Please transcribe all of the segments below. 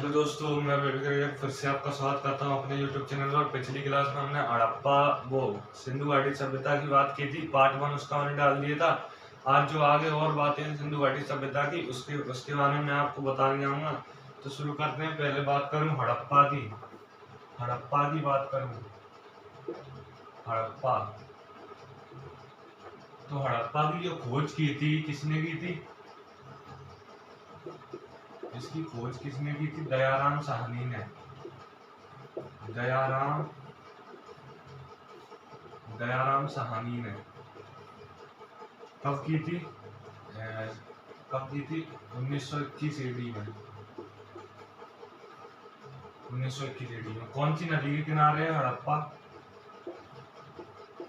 Hello दोस्तों, मैं baby फिर से आपका स्वागत करता हूं अपने YouTube चैनल पर। पिछली क्लास में हमने हड़प्पा सिंधु घाटी सभ्यता की बात की थी। पार्ट 1 उसका हमने डाल दिया था। आज जो आगे और बातें हैं सिंधु घाटी सभ्यता की उसके बारे में मैं आपको बताने जाऊंगा। तो शुरू करते हैं। पहले बात करूं हड़प्पा की बात करूं हड़प्पा। तो हड़प्पा की जो खोज की थी किसने की थी? इसकी खोज किसने की थी? दयाराम साहनी ने। दयाराम साहनी ने कब की थी? 1921 ईडी में। 1921 ईडी में। कौन सी नदी के किनारे है हड़प्पा?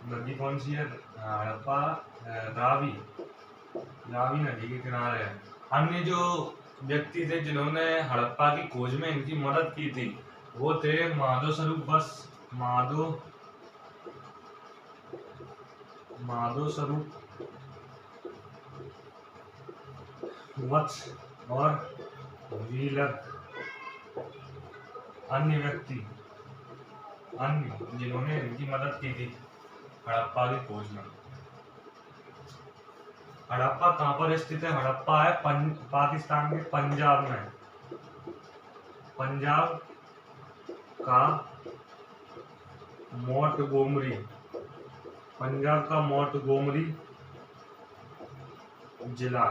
नदी कौन सी है हड़प्पा? रावी नदी के किनारे है। अन्य जो व्यक्ति थे जिन्होंने हड़प्पा की खोज में इनकी मदद की थी वो थे माधो स्वरूप वत्स और व्हीलर। अन्य जिन्होंने इनकी मदद की थी हड़प्पा की खोज में। हड़प्पा कहाँ पर स्थित है? हड़प्पा है पाकिस्तान के पंजाब में। पंजाब का मोंटगोमरी जिला।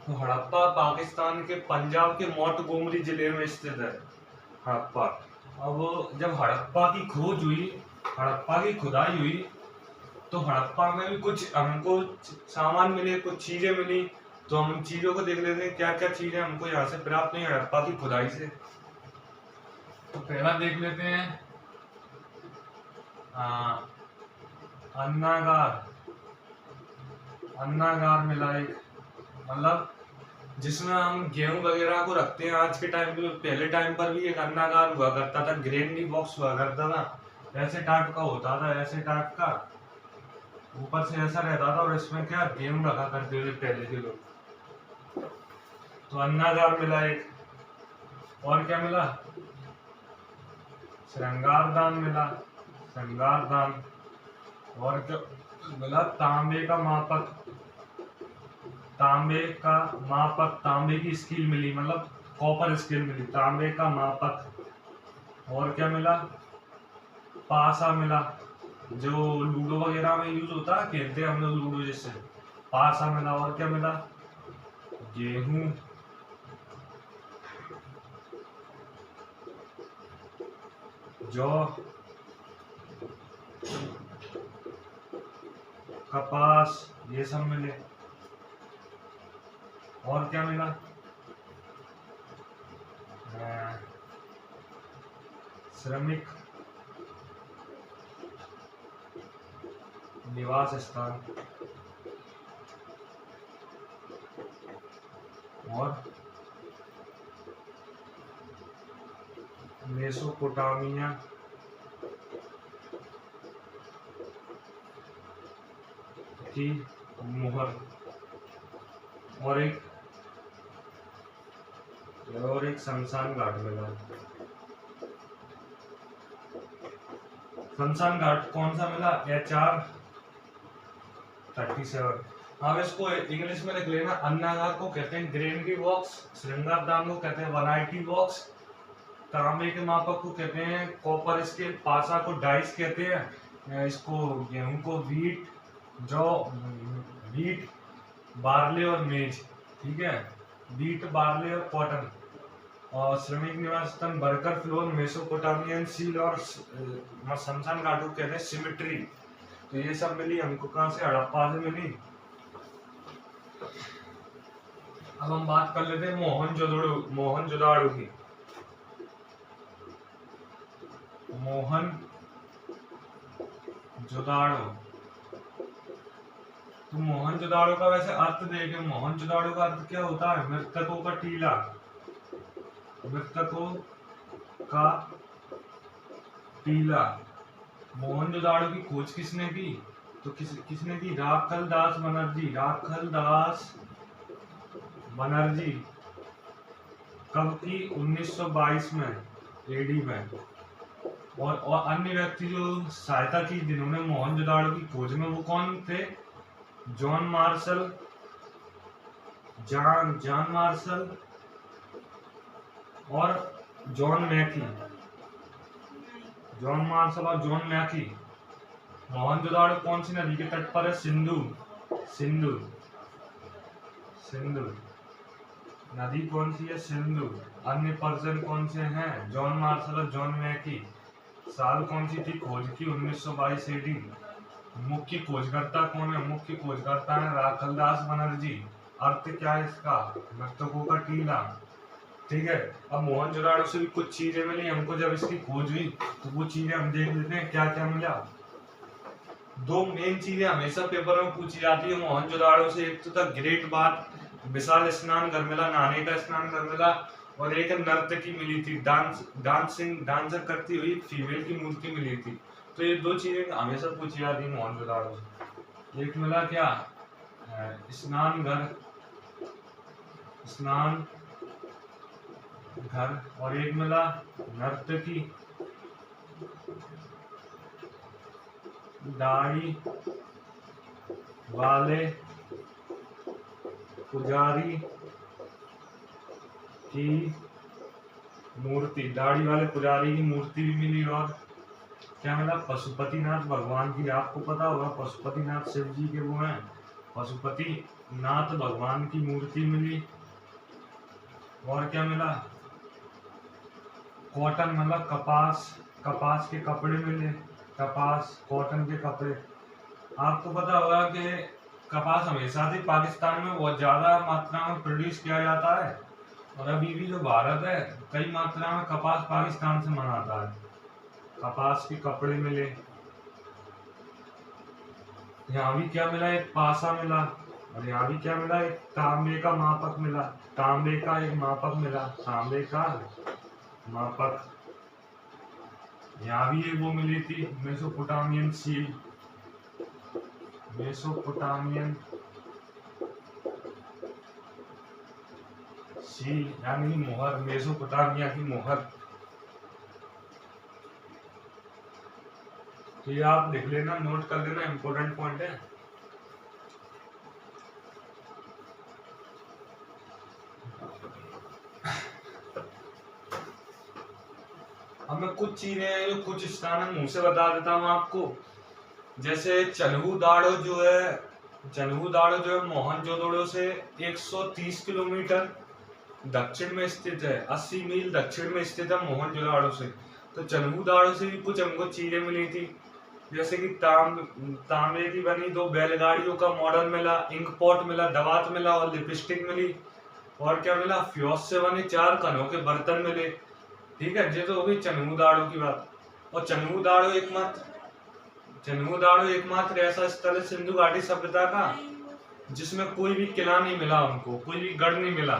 तो हड़प्पा पाकिस्तान के पंजाब के मोंटगोमरी जिले में स्थित है हड़प्पा। अब जब हड़प्पा की खोज हुई, हड़प्पा की खुदाई हुई, तो हड़प्पा में भी कुछ हमको सामान मिले, कुछ चीजें मिली। तो हम उन चीजों को देख लेते हैं क्या क्या चीजें हमको यहाँ से प्राप्त हुई हड़प्पा की खुदाई से। तो पहला देख लेते हैं अन्नागार मिला एक, मतलब जिसमें हम गेहूं वगैरह को रखते हैं। आज के टाइम पे, पहले टाइम पर भी एक अन्नागार हुआ करता था, ग्रेनरी बॉक्स हुआ करता था। ऐसे टाइप का होता था, ऐसे टाइप का ऊपर से ऐसा रहता था और इसमें क्या गेहूं रखा करते थे पहले के लोग। तो अन्नागार मिला एक। और क्या मिला? श्रृंगारदान मिला। और क्या मिला? तांबे की स्कील मिली, मतलब कॉपर स्कील मिली, तांबे का मापक। और क्या मिला? पासा मिला, जो लूडो वगैरह में यूज होता है, खेलते हैं हम लोग लूडो जिससे। पासा मिला। और क्या मिला? गेहूं, जौ, कपास, ये सब मिले। और क्या मिला? श्रमिक निवास स्थान। और मेसोपोटामिया की मुहर। और एक शमशान घाट मिला। शमशान घाट कौन सा मिला? HR 37। अब इसको इंग्लिश में लिख लेना। अन्नागार को कहते हैं ग्रेनरी बॉक्स, श्रृंगारदान को कहते हैं वैरायटी बॉक्स, तांबे के मापक को कहते हैं कॉपर स्केल, पासा को डाइस कहते हैं, इसको गेहूं को वीट, बार्ले और मेज, ठीक है, वीट, बार्ले और कॉटन। और श्रमिक निवास स्थान बर्कर फ्लोर, मेसोपोटामियन सील और शमशान घाट को कहते हैं सिमेट्री। तो ये सब मिली हमको कहाँ से? हड़प्पा से मिली। अब हम बात कर लेते हैं मोहनजोदड़ो की। तो मोहनजोदड़ो का वैसे अर्थ देखें। मोहनजोदड़ो का अर्थ क्या होता है? मृतकों का टीला। मोहनजोदड़ो की खोज किसने की? तो किसने की? राखल दास बनर्जी। कब की? 1922 में, एडी में। और अन्य व्यक्ति जो सहायता की जिन्होंने मोहनजोदाड़ो की खोज में, वो कौन थे? जॉन मार्शल, जॉन मार्शल और जॉन मैकी। जॉन मार्शल और जॉन मैकी। मोहनजोदाड़ो कौन सी नदी के तट पर है? सिंधु। सिंधु सिंधु नदी कौन सी है? सिंधु। अन्य पर्सन कौन से हैं? जॉन मार्शल और जॉन मैकी। साल कौन सी थी खोज की? 1922 एडी। मुख्य खोजकर्ता कौन है? मुख्य खोजकर्ता है राखलदास बनर्जी। अर्थ क्या है इसका? मृतकों का टीला। ठीक है। अब मोहनजोदाड़ो से भी कुछ चीजें मिली हमको जब इसकी खोज हुई, तो वो चीजें हम देख लेते हैं क्या क्या मिला। दो मेन चीजें हमेशा पेपर में पूछी जाती है मोहनजोदाड़ो से। एक तो था ग्रेट बाथ, विशाल स्नान घर मिला, नहाने का स्नान घर मिला, और एक नर्तकी मिली थी, डांसर करती हुई फीमेल की मूर्ति मिली थी। तो ये दो चीजें हमेशा पूछी जाती है मोहनजोदाड़ो से। एक मिला क्या? स्नान घर, स्नान घर, और एक मिला नर्तकी, दाढ़ी वाले पुजारी की मूर्ति। दाढ़ी वाले पुजारी की मूर्ति भी मिली। और क्या मिला? पशुपतिनाथ भगवान की। आपको पता होगा पशुपतिनाथ शिव जी के वो हैं। पशुपतिनाथ भगवान की मूर्ति मिली। और क्या मिला? कॉटन मतलब कपास, कपास के कपड़े मिले। कपास, कॉटन के कपड़े। आपको पता होगा कि कपास हमेशा से पाकिस्तान में बहुत ज्यादा मात्रा में प्रोड्यूस किया जाता है, और अभी भी जो भारत है कई मात्रा में कपास पाकिस्तान से मंगाता है। कपास के कपड़े मिले। यहाँ भी क्या मिला? एक पासा मिला। और यहाँ भी क्या मिला? एक तांबे का मापक मिला। तांबे का एक मापक मिला, तांबे का मापक। यहाँ भी एक वो मिली थी, मेसोपोटामियन सील। मेसोपोटामियन सील यानी मोहर, मेसोपोटामिया की मोहर। तो ये आप लिख लेना, नोट कर लेना, इंपॉर्टेंट पॉइंट है। अब मैं कुछ चीजें जो कुछ स्थान मुंह से बता देता हूँ आपको। जैसे चन्हू-दाड़ो जो है मोहनजोदड़ो से 130 किलोमीटर दक्षिण में स्थित है। 80 मील दक्षिण में स्थित है मोहनजोदड़ो से। तो चन्हू-दाड़ो से भी कुछ हमको चीजें मिली थी, जैसे कि तांबे की बनी 2 बैलगाड़ियों का मॉडल मिला, इंक पॉट मिला, दवात मिला और लिपस्टिक मिली। और क्या मिला? फ्योस से बने 4 कनों के बर्तन मिले। ठीक है, ये तो हो गई चन्हू-दाड़ो की बात। और चन्हू-दाड़ो एकमात्र ऐसा स्थल है सिंधु घाटी सभ्यता का जिसमें कोई भी किला नहीं मिला, उनको कोई भी गढ़ नहीं मिला।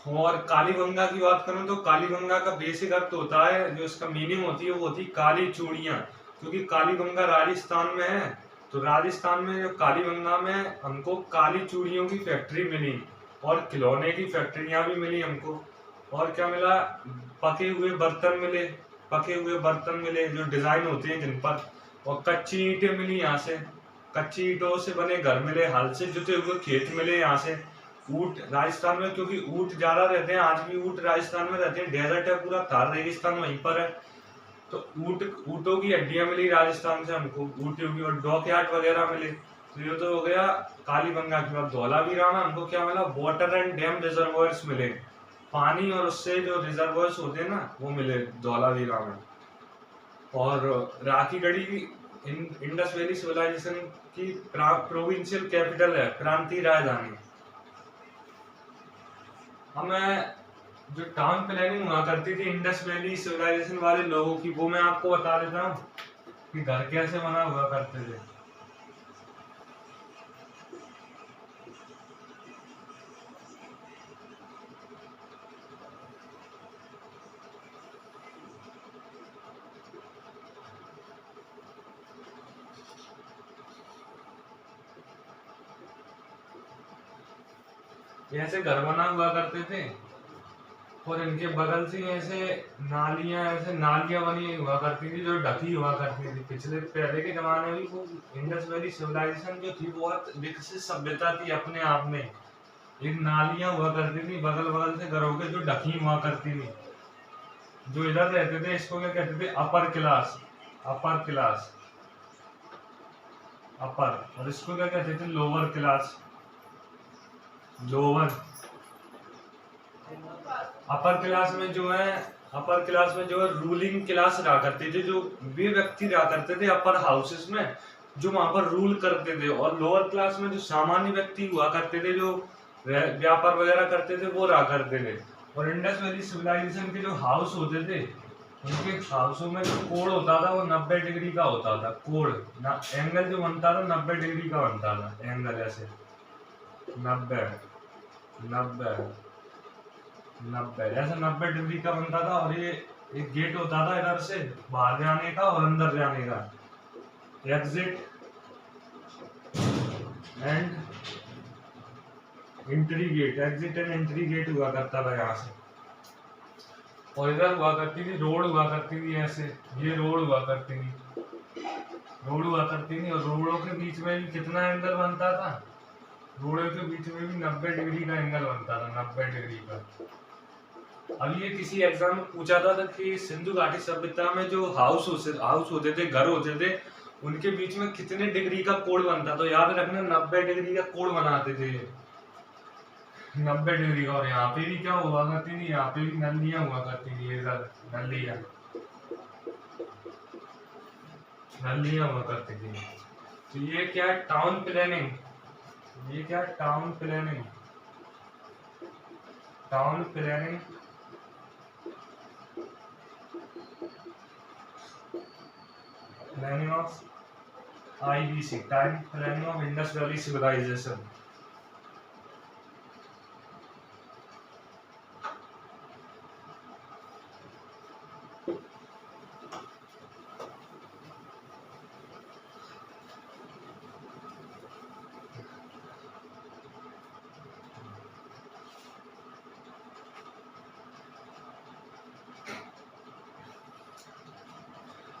और कालीगंगा की बात करूं तो कालीगंगा का बेसिक अर्थ होता है, जो इसका मीनिंग होती है वो होती है काली चूड़ियां। क्योंकि कालीगंगा राजस्थान में है, तो राजस्थान में जो कालीगंगा में हमको काली चूड़ियों की फैक्ट्री मिली, और खिलौने की फैक्ट्रियां भी मिली हमको। और क्या मिला? पके हुए बर्तन मिले। पके हुए बर्तन मिले जो डिजाइन होते हैं जिन पर। और कच्ची ईंटें मिली यहाँ से। कच्ची ईंटों से बने घर मिले। हल से जुते हुए खेत मिले यहाँ से। ऊंट राजस्थान में, क्योंकि ऊंट ज्यादा रहते हैं, आज भी ऊंट राजस्थान में रहते हैं। डेजर्ट है पूरा, थार रेगिस्तान वहीं पर है। तो ऊंटों की हड्डियां मिली राजस्थान से हमको, ऊंटों की, और डॉकयार्ड वगैरह मिले। तो ये तो हो गया कालीगंगा की बात। धौलावीरा में हमको क्या मिला? वाटर एंड डैम रिजर्वोयर्स मिले। पानी और उससे जो रिजर्वोयर्स होते हैं ना, वो मिले धौलावीरा में। और राखीगढ़ी इंडस वैली सिविलाइजेशन की प्रोविंशियल कैपिटल है, प्रांतीय राजधानी। हमें जो टाउन प्लानिंग हुआ करती थी इंडस वैली सिविलाइजेशन वाले लोगों की, वो मैं आपको बता देता हूँ कि घर कैसे बना हुआ करते थे। कैसे घर बना हुआ करते थे? और इनके बगल से ऐसे नालियां बनी हुआ करती थी जो ढकी हुआ करती थी। पिछले पहले के जमाने में वो इंडस वैली सिविलाइजेशन जो थी बहुत विकसित सभ्यता थी अपने आप में। एक नालियां हुआ करती थी बगल बगल से घरों के जो ढकी हुआ करती थी। जो इधर रहते थे इसको क्या कहते थे, अपर क्लास। अपर क्लास, अपर, और इसको क्या कहते थे, lower class. Lower, upper class में जो है रूलिंग क्लास रहा करती थी, जो वे व्यक्ति रहा करते थे अपर हाउसेस में जो वहां पर रूल करते थे। और लोअर क्लास में जो सामान्य व्यक्ति हुआ करते थे जो व्यापार वगैरह करते थे वो रहा करते थे। और इंडस वैली सिविलाइजेशन के जो हाउस होते थे उनके हाउसों में जो कोण होता था वो 90 डिग्री का होता था। कोण एंगल जो बनता था 90 डिग्री का बनता था। एंगल ऐसे 90 90 90 ऐसा 90 डिग्री का बनता था। और ये एक गेट होता था इधर से बाहर जाने का और अंदर जाने का, exit and entry gate. Exit and entry gate हुआ करता था यहाँ से। और इधर हुआ करती थी रोड हुआ करती थी ऐसे, ये रोड हुआ करती थी, रोड हुआ करती थी। और रोडों के बीच में भी कितना एंगल बनता था, रोडों के बीच में भी 90 डिग्री का एंगल बनता था, 90 डिग्री का। अब ये किसी एग्जाम में पूछा था कि सिंधु घाटी सभ्यता में जो हाउस होते थे, घर होते थे, उनके बीच में कितने डिग्री का कोण बनता। तो याद रखना 90 डिग्री का कोण बनाते थे, 90 डिग्री। और यहाँ पे भी क्या हुआ करती थी, यहाँ पे भी नलियां हुआ करती थी, नलियां हुआ करती थी। तो ये क्या है, टाउन प्लानिंग। ये क्या है, town planning. Town planning planning of IVC, time planning of Indus valley civilisation.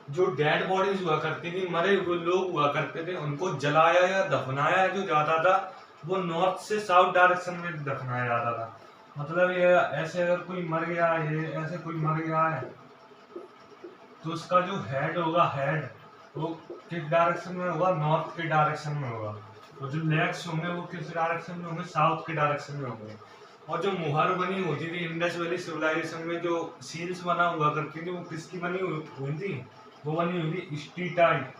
जो डेड बॉडीज हुआ करती थी, मरे हुए लोग हुआ करते थे, उनको जलाया या दफनाया जो जाता था वो नॉर्थ से साउथ डायरेक्शन में दफनाया जाता था। मतलब ये ऐसे अगर कोई मर गया है, ऐसे कोई मर गया है तो उसका जो हेड होगा, हेड वो किस डायरेक्शन में होगा, नॉर्थ के डायरेक्शन में होगा। और जो लेग्स होंगे वो किस डायरेक्शन में होंगे, साउथ के डायरेक्शन में होंगे। और जो मुहर बनी होती थी इंडस वैली सिविलाइजेशन में, जो सील्स बना हुआ करती थी वो किसकी बनी हुई थी, वो बनी हुई थी स्टीटाइट।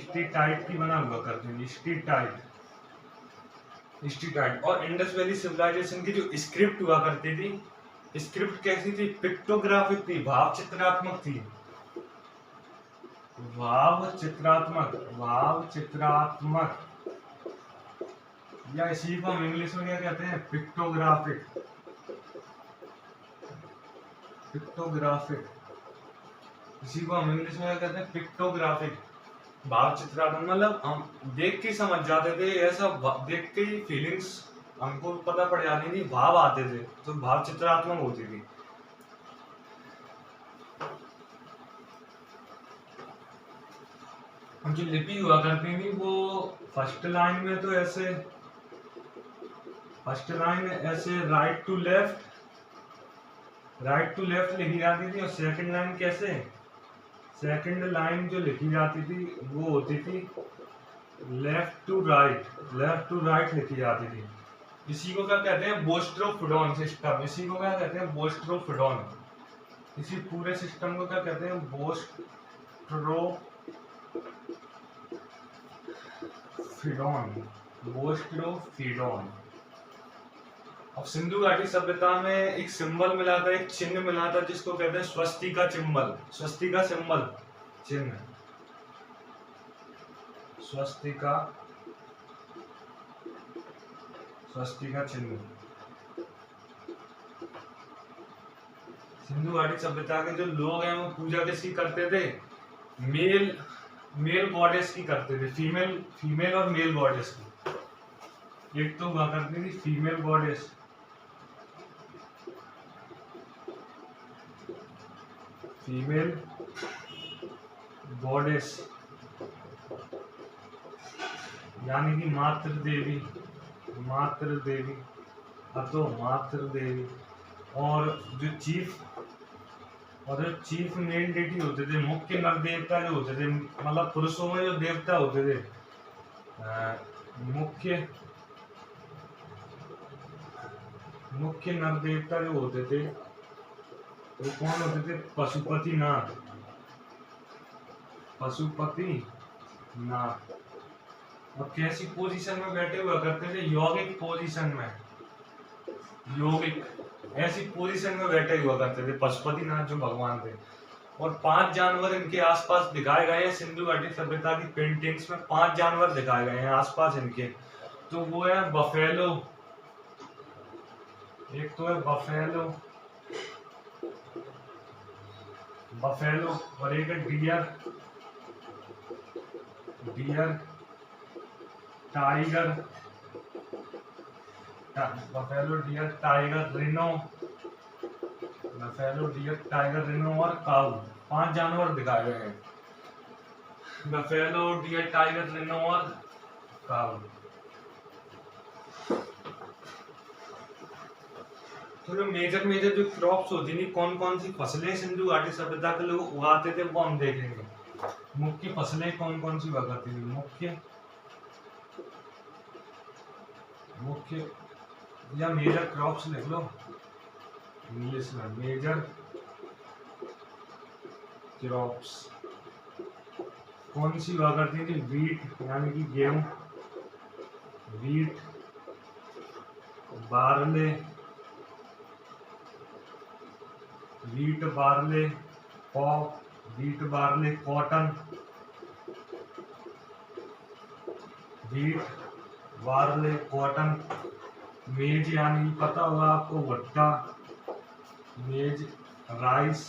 स्टीटाइट की बना हुआ करती थी, स्टीटाइट। और इंडस वैली सिविलाइजेशन की जो स्क्रिप्ट हुआ करती थी, स्क्रिप्ट कैसी थी, पिक्टोग्राफिक थी, भाव चित्रात्मक थी। भाव चित्रात्मक, या इसी को हम इंग्लिश में क्या कहते हैं, पिक्टोग्राफिक। इसी को हम इंग्लिश में क्या कहते हैं, पिक्टोग्राफिक। भाव चित्रात्मक मतलब हम देख के समझ जाते थे, ऐसा देख के ही फीलिंग्स हमको पता पड़ जाती थी, भाव आते थे, तो भाव चित्रात्मक होती थी। जो लिपि हुआ करती थी वो फर्स्ट लाइन में तो ऐसे, राइट टू लेफ्ट लिखी जाती थी। और सेकंड लाइन कैसे, सेकंड लाइन जो लिखी जाती थी वो होती थी लेफ्ट टू राइट लिखी जाती थी। इसी को क्या कहते हैं, बोस्ट्रोफिडोन सिस्टम। इसी को क्या कहते हैं, बोस्ट्रोफिडोन। इसी पूरे सिस्टम को क्या कहते हैं, बोस्ट्रोफिडोन। अब सिंधु घाटी सभ्यता में एक सिंबल मिला था, एक चिन्ह मिला था जिसको कहते हैं स्वस्तिका सिंबल, स्वस्तिका सिंबल चिन्ह, स्वस्तिका चिन्ह। सिंधु घाटी सभ्यता के जो लोग हैं वो पूजा किसकी करते थे, मेल गॉडेस की करते थे, फीमेल और मेल गॉडेस की। एक तो हुआ करती थी फीमेल गॉडेस, फीमेल गॉडेस यानी कि मातृ देवी, मातृ देवी अतो मातृ देवी। और जो चीफ मेन डेटी होते थे, मुख्य नर देवता जो होते थे, मतलब पुरुषों में जो देवता होते थे, मुख्य नर देवता जो होते थे वो कौन होते थे? पशुपतिनाथ, पशुपतिनाथ। और कैसी पोजीशन में बैठे हुआ करते थे? यौगिक पोजीशन में, यौगिक ऐसी पोजीशन में बैठे हुआ करते थे पशुपतिनाथ जो भगवान थे। और 5 जानवर इनके आसपास दिखाए गए हैं सिंधु घाटी सभ्यता की पेंटिंग्स में। 5 जानवर दिखाए गए हैं आसपास इनके। तो वो है बफेलो, एक तो है बफेलो और एक है deer, tiger, buffalo, deer, tiger, rhino और काऊ। 5 जानवर दिखाए गए हैं, बफेलो, डियर, टाइगर, रिनो और काऊ। तो जो मेजर जो क्रॉप्स होती थी, कौन कौन सी फसलें सिंधु घाटी सभ्यता के लोग उगाते थे, वो हम देखेंगे। मुख्य फसलें कौन कौन सी हुआ करती थी? मुख्य या मेजर क्रॉप्स लिख लो इंग्लिश में, मेजर क्रॉप्स कौन सी हुआ करती थी? वीट यानी कि गेहूं, wheat, barley, cotton, wheat, barley, cotton. मेज यानी पता होगा आपको, भुट्टा, मेज, राइस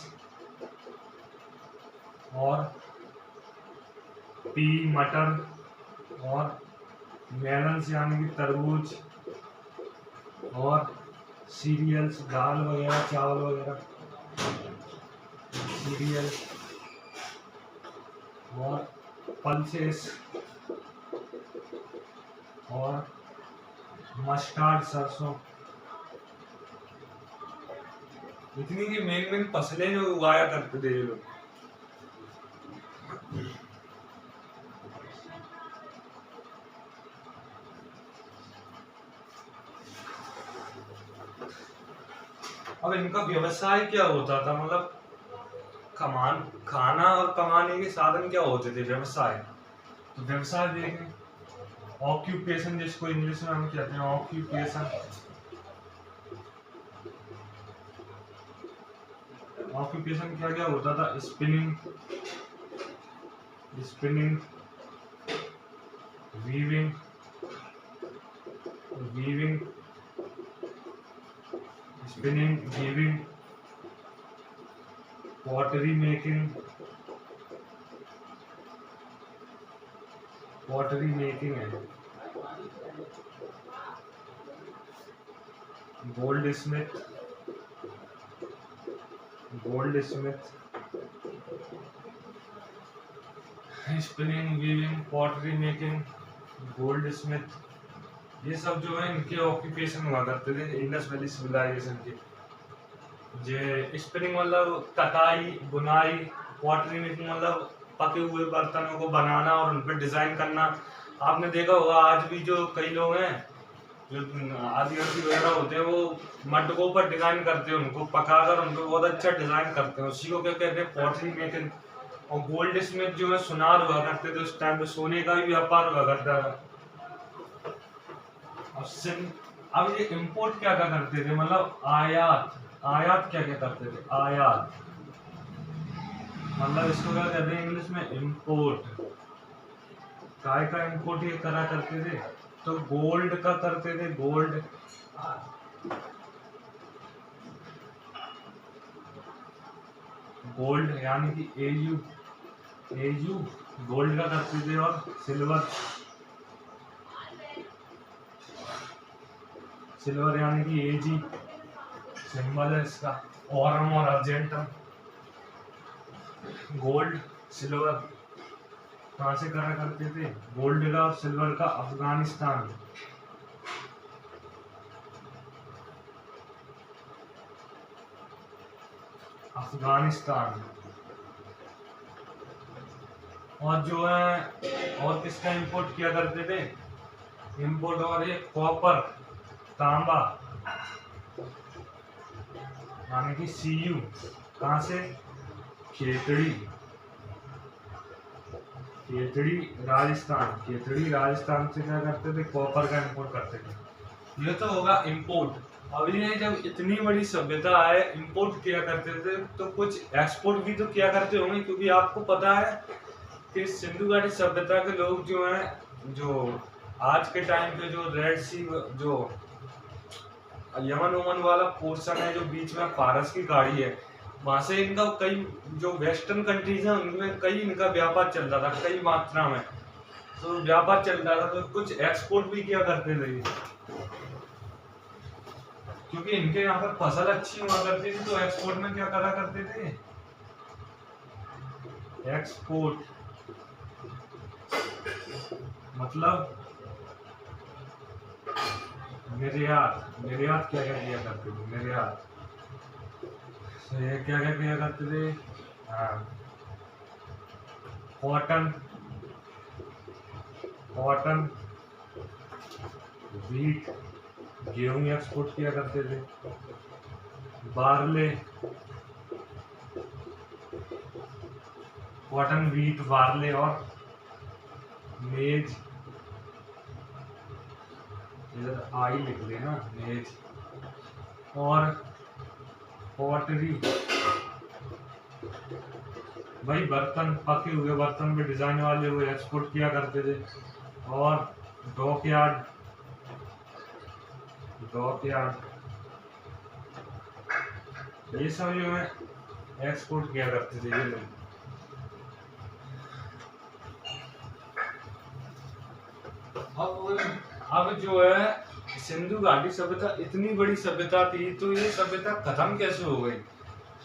और पी, मटर और मेलन्स यानी कि तरबूज और सीरियल्स, दाल वगैरह, चावल वगैरह, सीरियल और पल्सेस और मस्टर्ड, सरसों। इतनी की मेन फसलें जो उगाया करते थे ये लोग। अब इनका व्यवसाय क्या होता था? मतलब खाना और कमाने के साधन क्या होते थे? व्यवसाय। तो व्यवसाय देखें, ऑक्यूपेशन जिसको इंग्लिश में हम कहते हैं ऑक्यूपेशन। ऑक्यूपेशन क्या क्या होता था? Spinning, weaving, spinning, weaving, pottery making, है, goldsmith, spinning, weaving, pottery making, goldsmith, ये सब जो है इनके ऑक्यूपेशन हुआ करते थे इंडस वैली सिविलाइजेशन के। जे स्पिनिंग मतलब कताई, बुनाई, पॉटरी मेकिंग मतलब पके हुए बर्तनों को बनाना और उन पर डिजाइन करना। आपने देखा होगा आज भी जो कई लोग हैं जो आदिवासी वगैरह होते हैं, वो मटकों पर डिजाइन करते हैं, उनको पकाकर उनको बहुत अच्छा डिजाइन करते हैं। उसी को क्या कहते हैं? Pottery making. और गोल्ड स्मिथ जो है सुनार हुआ करते थे उस टाइम पे, सोने का भी व्यापार हुआ करता था। अब ये इंपोर्ट क्या क्या करते थे? मतलब आयात क्या क्या करते थे? आयात मतलब इसको क्या कहते हैं इंग्लिश में? इंपोर्ट। काय का इंपोर्ट ये करा करते थे? तो गोल्ड का करते थे, गोल्ड यानी कि एयू गोल्ड का करते थे। और सिल्वर यानी कि एजी सिंबल है इसका। ऑरम और अर्जेंटम, गोल्ड सिल्वर कहाँ से करा करते थे? गोल्ड का और सिल्वर का अफगानिस्तान। अफगानिस्तान। और जो है और किसका इंपोर्ट किया करते थे? इंपोर्ट और ये कॉपर, तांबा, यानी कि Cu कहाँ से? खेतड़ी। खेतड़ी राजस्थान। खेतड़ी राजस्थान से क्या करते थे? कॉपर का इंपोर्ट करते थे। ये तो होगा इंपोर्ट। अब ये जब इतनी बड़ी सभ्यता है, इंपोर्ट किया करते थे तो कुछ एक्सपोर्ट भी तो किया करते होंगे, क्योंकि आपको पता है कि सिंधु घाटी सभ्यता के लोग जो हैं, जो आज के टाइम पे जो रेड सी, जो यमन ओमन वाला पोर्शन है, जो बीच में फारस की खाड़ी है, वहां से इनका कई जो वेस्टर्न कंट्रीज है उनमें कई इनका व्यापार चल रहा था, कई मात्रा में तो व्यापार चल रहा था, तो कुछ एक्सपोर्ट भी किया करते थे, क्योंकि इनके यहाँ पर फसल अच्छी हुआ करती थी, तो एक्सपोर्ट में क्या करा करते थे? एक्सपोर्ट मतलब निर्यात। निर्यात क्या क्या किया करते थे? निर्यात तो ये क्या क्या किया करते थे? कॉटन, कॉटन, व्हीट, गेहूं एक्सपोर्ट किया करते थे, बार्ले, कॉटन, व्हीट, बार्ले और मेज, इधर आई लिख लेना, मेज, और पॉटरी, भाई बर्तन, पके हुए बर्तन पे डिजाइन वाले वो एक्सपोर्ट किया करते थे, और डॉकयार्ड, डॉकयार्ड ये सब जो है एक्सपोर्ट किया करते थे ये लोग। अब जो है सिंधु घाटी सभ्यता इतनी बड़ी सभ्यता थी, तो ये सभ्यता खत्म कैसे हो गई?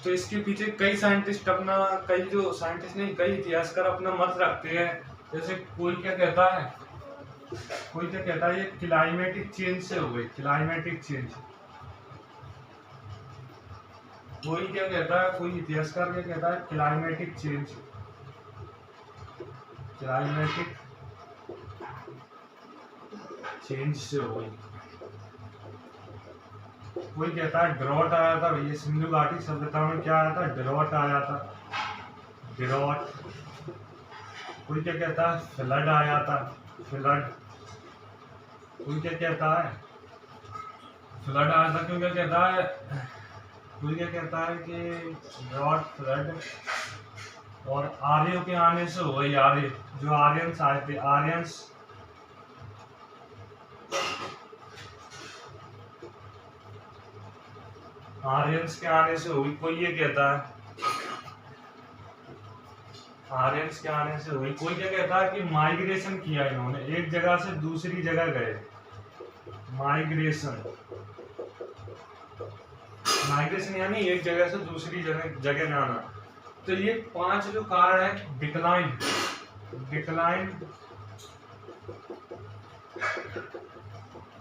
तो इसके पीछे कई साइंटिस्ट अपना, कई जो साइंटिस्ट नहीं, कई इतिहासकार अपना मत रखते हैं। जैसे कोई क्या कहता है, कोई क्या कहता है ये क्लाइमेटिक चेंज से हो गई, क्लाइमेटिक चेंज। कोई क्या कहता है, कोई इतिहासकार क्या कहता है? क्लाइमेटिक चेंज, क्लाइमेटिक चेंज से हो गई। कोई कहता है ड्रॉट आया था, भैया सिंधु घाटी सभ्यता में क्या आया था? ड्रॉट आया था, ड्रॉट। कोई क्या कहता है? फ्लड आया था, फ्लड। कोई क्या कहता है? फ्लड आया था। क्यों क्या कहता है? कोई क्या कहता है कि ड्रॉट, फ्लड और आर्यों के आने से हो गई। आर्य, जो आर्यंस आए थे, आर्यंस, आर्यंस के आने से हुई। कोई ये कहता है आर्यंस के आने से हुई। कोई क्या कहता है कि माइग्रेशन किया इन्होंने, एक जगह से दूसरी जगह गए, माइग्रेशन। माइग्रेशन यानी एक जगह से दूसरी जगह जाना। तो ये 5 जो कारण है, decline, decline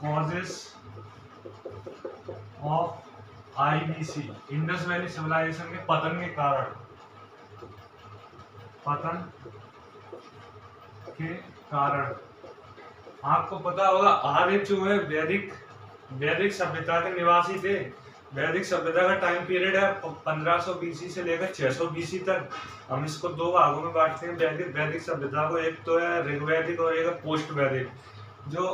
causes of IVC, Indus valley civilisation के पतन के कारण, पतन के कारण। आपको पता होगा आर्य जो है वैदिक सभ्यता के निवासी थे। वैदिक सभ्यता का टाइम पीरियड है 1500 BC से लेकर 600 BC तक। हम इसको 2 भागों में बांटते हैं वैदिक सभ्यता को। एक तो है ऋग्वैदिक और एक पोस्ट वैदिक। जो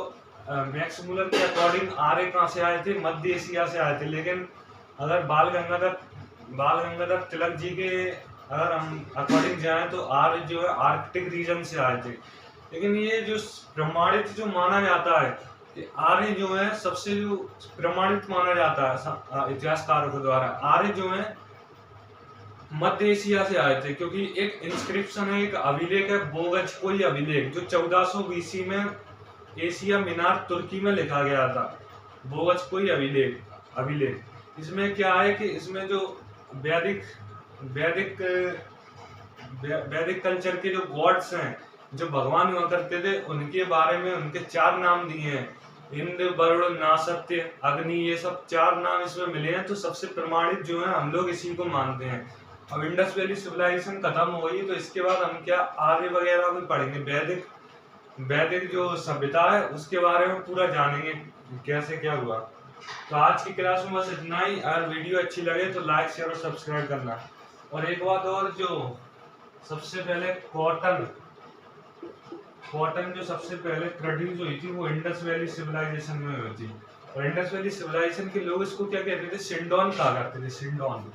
मैक्स मूलर के अकॉर्डिंग आर्य कहाँ से आए थे? मध्य एशिया से आए थे। लेकिन अगर बाल गंगाधर तिलक जी के अगर हम अकॉर्डिंग जाए तो आर्य जो है आर्कटिक रीजन से आए थे। लेकिन ये जो प्रमाणित जो माना जाता है कि आर्य जो है सबसे जो प्रमाणित माना जाता है इतिहासकारों के द्वारा, आर्य जो है मध्य एशिया से आए थे। क्योंकि एक इंस्क्रिप्शन है, एक अभिलेख है, बोगजकोई अभिलेख, जो 1400 BC में एशिया मीनार तुर्की में लिखा गया था। बोगजकोई अभिलेख। इसमें क्या है कि इसमें जो वैदिक वैदिक कल्चर के जो गॉड्स हैं, जो भगवान हुआ करते थे, उनके बारे में उनके 4 नाम दिए हैं। इंद्र, वरुण, नासत्य, अग्नि, ये सब 4 नाम इसमें मिले हैं। तो सबसे प्रमाणित जो है हम लोग इसी को मानते हैं। अब इंडस वैली सिविलाइजेशन खत्म हो गई तो इसके बाद हम क्या आर्य वगैरह भी पढ़ेंगे, वैदिक जो सभ्यता है उसके बारे में पूरा जानेंगे कैसे क्या हुआ। तो आज की क्लास में बस इतना ही। अगर वीडियो अच्छी लगे तो लाइक शेयर और सब्सक्राइब करना। और एक बात और, जो सबसे पहले कॉटन जो सबसे पहले प्रोड्यूस हुई थी वो इंडस वैली सिविलाइजेशन में हुई थी। और इंडस वैली सिविलाइजेशन के लोग इसको क्या कहते थे, सिंडोन कहा करते थे, सिंडोन।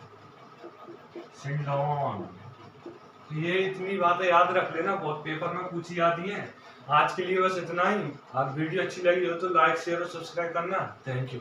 ये इतनी बातें याद रख लेना, बहुत पेपर में पूछी जाती हैं। आज के लिए बस इतना ही। आप वीडियो अच्छी लगी हो तो लाइक शेयर और सब्सक्राइब करना। Thank you.